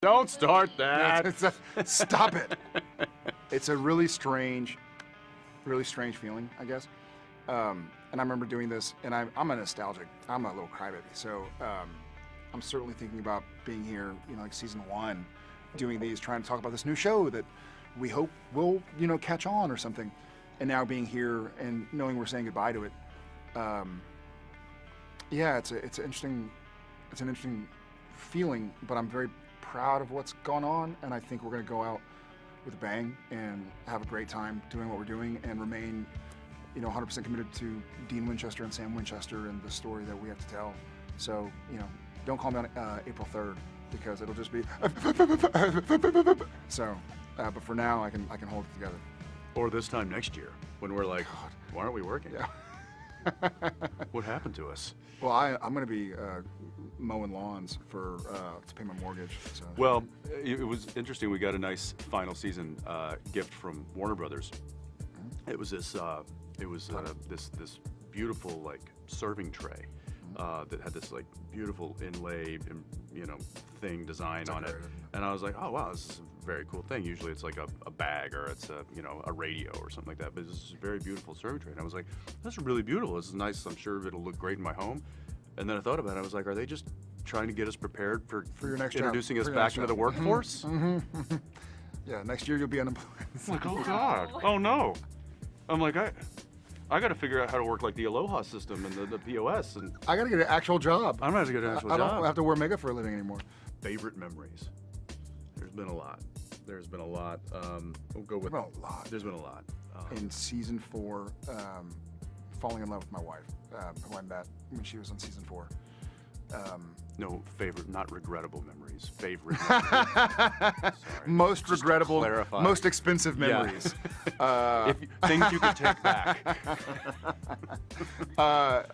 Don't start that. Stop it. It's a really strange feeling, I guess. And I remember doing this, and I'm a nostalgic. I'm a little crybaby, so I'm certainly thinking about being here, like season 1, doing these, trying to talk about this new show that we hope will, catch on or something. And now being here and knowing we're saying goodbye to it, yeah, it's an interesting feeling. But I'm very proud of what's gone on, and I think we're going to go out with a bang and have a great time doing what we're doing and remain 100% committed to Dean Winchester and Sam Winchester and the story that we have to tell. So, don't call me on April 3rd because it'll just be so. But for now, I can hold it together. Or this time next year when we're like, God, why aren't we working? Yeah. What happened to us? Well, I'm going to be mowing lawns to pay my mortgage. So. Well, it was interesting. We got a nice final season gift from Warner Brothers. It was this this beautiful serving tray that had this beautiful inlay thing design on it, and I was like, oh wow, this is a very cool thing. Usually it's like a bag or it's a radio or something like that, but this is a very beautiful serving tray, and I was like, that's really beautiful. This is nice. I'm sure it'll look great in my home. And then I thought about it. I was like, are they just trying to get us prepared for your next introducing job. us back into the workforce? Mm-hmm. Yeah, next year you'll be unemployed. I'm like, oh God, oh no. I'm like, I got to figure out how to work the Aloha system and the POS, and I got to get an actual job. I'm gonna have to get an actual job. I don't have to wear makeup for a living anymore. Favorite memories? There's been a lot. We'll go with. There's been a lot. There's been a lot. In season 4, falling in love with my wife, who I met when she was on season 4. No, favorite, not regrettable memories. Favorite memories. Most Just regrettable, clarify. most expensive memories. Yeah. Things you could take back.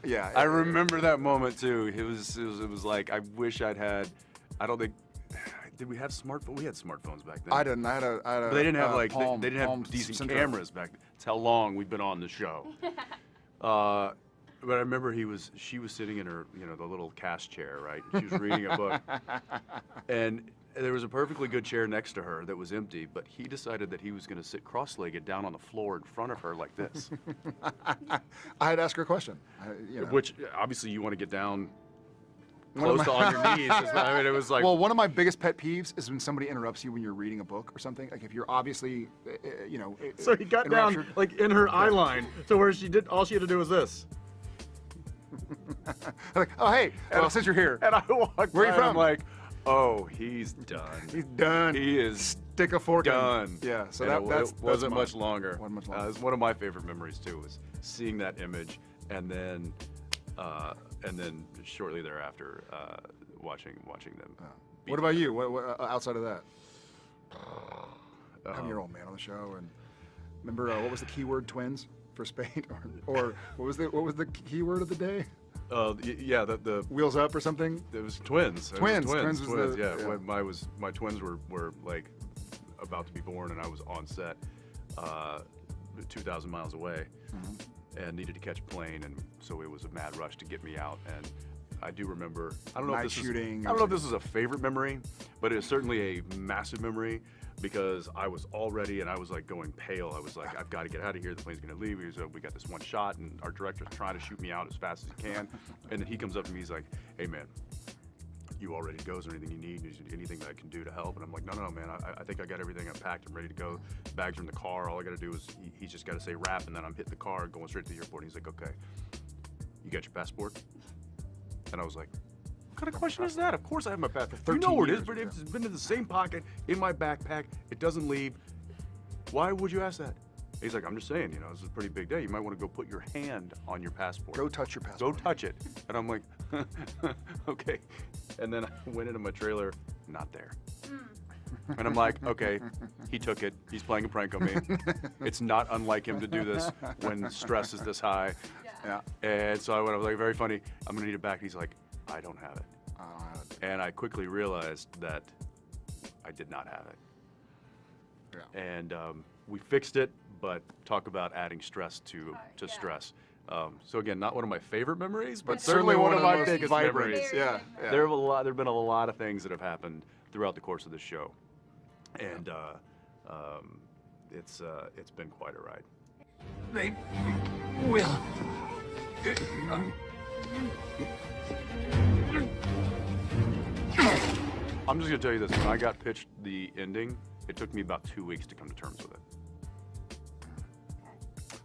Yeah. I remember that moment too. It was like, I wish I'd had. I don't think. Did we have smartphones? We had smartphones back then. I didn't. I had a But they didn't have Palm, they didn't Palm have decent Central. cameras back then. That's how long we've been on the show. But I remember she was sitting in her, the little cast chair, right? She was reading a book. And there was a perfectly good chair next to her that was empty, but he decided that he was going to sit cross-legged down on the floor in front of her like this. I had to ask her a question. Which, obviously, you want to get down close to on your knees. I mean, it was like... Well, one of my biggest pet peeves is when somebody interrupts you when you're reading a book or something. Like if you're obviously, So he got down, in her eye line, to where all she had to do was this. Like, oh, hey, well, since you're here. And I walked Where are you by, from? I'm like, oh, he's done. He's done. He is Stick a fork done. in. Yeah, so And that's wasn't mine. much longer. Wasn't much longer. It's one of my favorite memories too, was seeing that image, and then shortly thereafter, watching them. What about you? What outside of that? I'm your old man on the show, and remember what was the keyword twins for Spade, or what was the keyword of the day? Yeah, the Wheels Up or something. It was twins. Twins. Twins. Was Yeah. yeah. When my twins were like about to be born, and I was on set, 2,000 miles away, and needed to catch a plane, and so it was a mad rush to get me out. And I do remember. I don't know if this is a favorite memory, but it's certainly a massive memory. Because I was all ready and I was going pale. I was like, I've got to get out of here. The plane's gonna leave. We got this one shot, and our director's trying to shoot me out as fast as he can. And then he comes up to me. He's like, "Hey man, you all ready to go? Is there anything you need? Is there anything that I can do to help?" And I'm like, "No, man. I think I got everything unpacked. I'm ready to go. Bags are in the car. All I got to do is he's just got to say wrap, and then I'm hitting the car, going straight to the airport." And he's like, "Okay, you got your passport?" And I was like, what kind of question is that? Of course I have my passport. You know where it is, but it's been in the same pocket in my backpack. It doesn't leave. Why would you ask that? He's like, I'm just saying, this is a pretty big day. You might want to go put your hand on your passport. Go touch your passport. Go touch it. And I'm like, okay. And then I went into my trailer, not there. And I'm like, okay, he took it. He's playing a prank on me. It's not unlike him to do this when stress is this high. Yeah. And so I was like, very funny. I'm gonna need it back. And he's like, I don't have it. And I quickly realized that I did not have it. Yeah. And we fixed it, but talk about adding stress to stress. So again, not one of my favorite memories, but certainly one of my biggest memories. Yeah. There have been a lot of things that have happened throughout the course of the show, and it's been quite a ride. They will. I'm just gonna tell you this: when I got pitched the ending, it took me about 2 weeks to come to terms with it.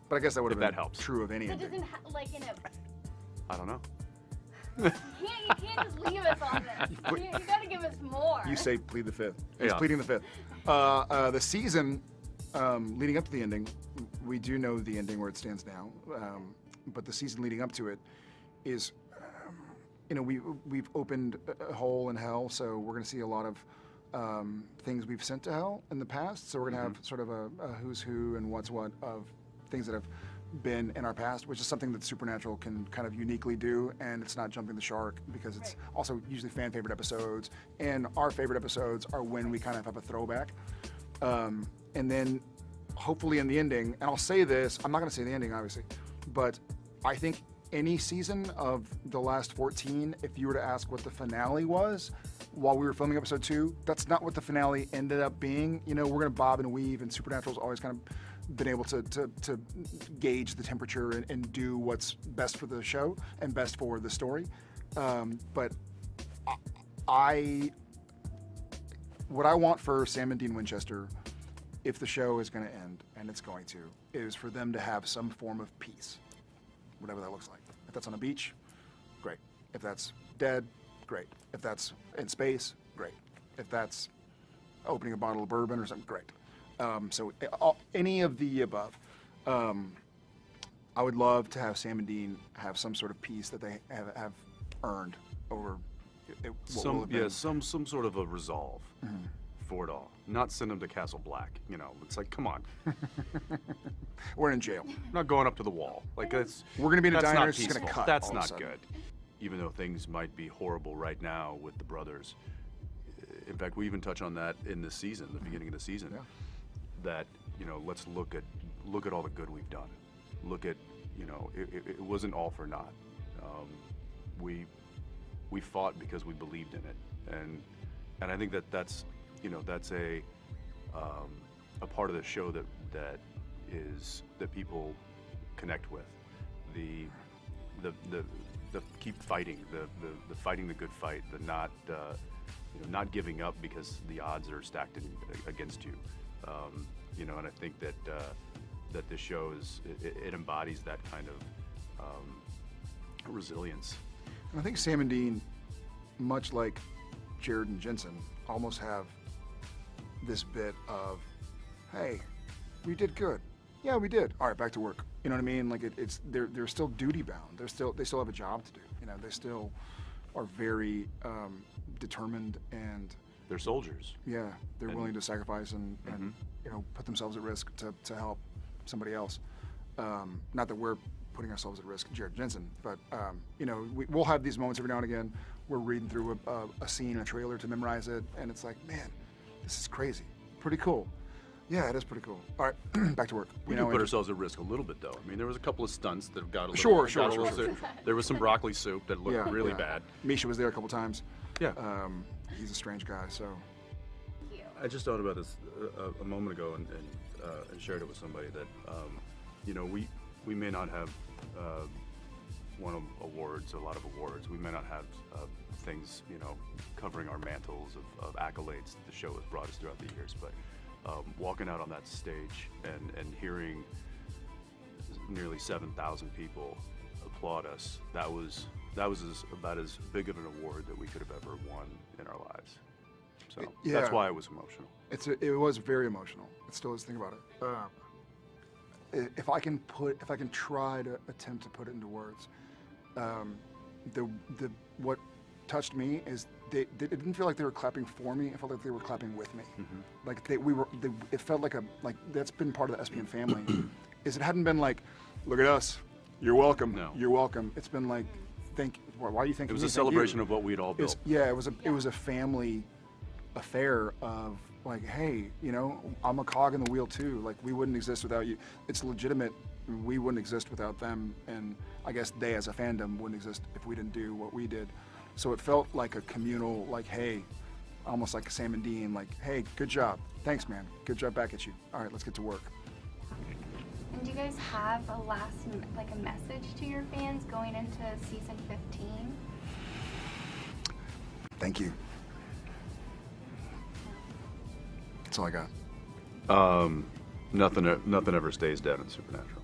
But I guess that would have been helps. true of any That ending. doesn't like in a. I don't know. You can't just leave us on this. You gotta give us more. You say plead the fifth. He's Yeah. pleading the fifth. The season leading up to the ending, we do know the ending where it stands now, but the season leading up to it is, we've opened a hole in hell, so we're going to see a lot of things we've sent to hell in the past. So we're going to have sort of a who's who and what's what of things that have been in our past, which is something that Supernatural can kind of uniquely do, and it's not jumping the shark because it's also usually fan favorite episodes, and our favorite episodes are when we kind of have a throwback. And then hopefully in the ending, and I'll say this, I'm not going to say the ending obviously, but I think any season of the last 14, if you were to ask what the finale was while we were filming episode 2, that's not what the finale ended up being. We're going to bob and weave, and Supernatural's always kind of been able to gauge the temperature and do what's best for the show and best for the story. But what I want for Sam and Dean Winchester, if the show is going to end, and it's going to, is for them to have some form of peace, whatever that looks like. If that's on a beach, great. If that's dead, great. If that's in space, great. If that's opening a bottle of bourbon or something, great. So any of the above. I would love to have Sam and Dean have some sort of peace that they have earned over some sort of a resolve for it all. Not send them to Castle Black. It's like, come on. We're in jail. Not going up to the wall. Like we're gonna be in a diner. Not It's just gonna peaceful. cut. That's all of a not sudden. good. Even though things might be horrible right now with the brothers. In fact, we even touch on that in this season, the beginning of the season. Yeah. That let's look at all the good we've done. Look at it wasn't all for naught. We fought because we believed in it, and I think that's a part of the show that people connect with. The keep fighting, the fighting the good fight, the not giving up because the odds are stacked against you. And I think that this show it embodies that kind of resilience. And I think Sam and Dean, much like Jared and Jensen, almost have this bit of, hey, we did good. Yeah, we did. All right, back to work. You know what I mean? Like they're still duty bound. They still have a job to do. They still are very determined, and they're soldiers. Yeah, they're willing to sacrifice and put themselves at risk to help somebody else. Not that we're putting ourselves at risk, Jared Jensen, but we'll have these moments every now and again. We're reading through a scene, a trailer to memorize it, and it's like, man, this is crazy. Pretty cool. Yeah, it is pretty cool. All right, back to work. We do put ourselves at risk a little bit, though. I mean, there was a couple of stunts that got a little. Sure. There was some broccoli soup that looked really bad. Misha was there a couple times. Yeah. He's a strange guy, so. I just thought about this a moment ago and shared it with somebody that, we may not have won a lot of awards. We may not have things, covering our mantles of accolades that the show has brought us throughout the years, but walking out on that stage and hearing nearly 7,000 people applaud us, that was about as big of an award that we could have ever won in our lives. So that's why it was emotional. It was very emotional. It still is. Think about it. If I can try to attempt to put it into words, what touched me is it didn't feel like they were clapping for me. It felt like they were clapping with me. Mm-hmm. Like it felt like that's been part of the SPN family. Is it hadn't been like, look at us, you're welcome. No. You're welcome. It's been like, why are you thinking? It was a celebration of what we'd all built. It was a family affair of like, hey, I'm a cog in the wheel too. Like, we wouldn't exist without you. It's legitimate. We wouldn't exist without them, and I guess they as a fandom wouldn't exist if we didn't do what we did. So it felt like a communal, like, hey, almost like Sam and Dean, like, hey, good job. Thanks, man. Good job back at you. All right, let's get to work. And do you guys have a a message to your fans going into season 15? Thank you. That's all I got. Nothing ever stays dead in Supernatural.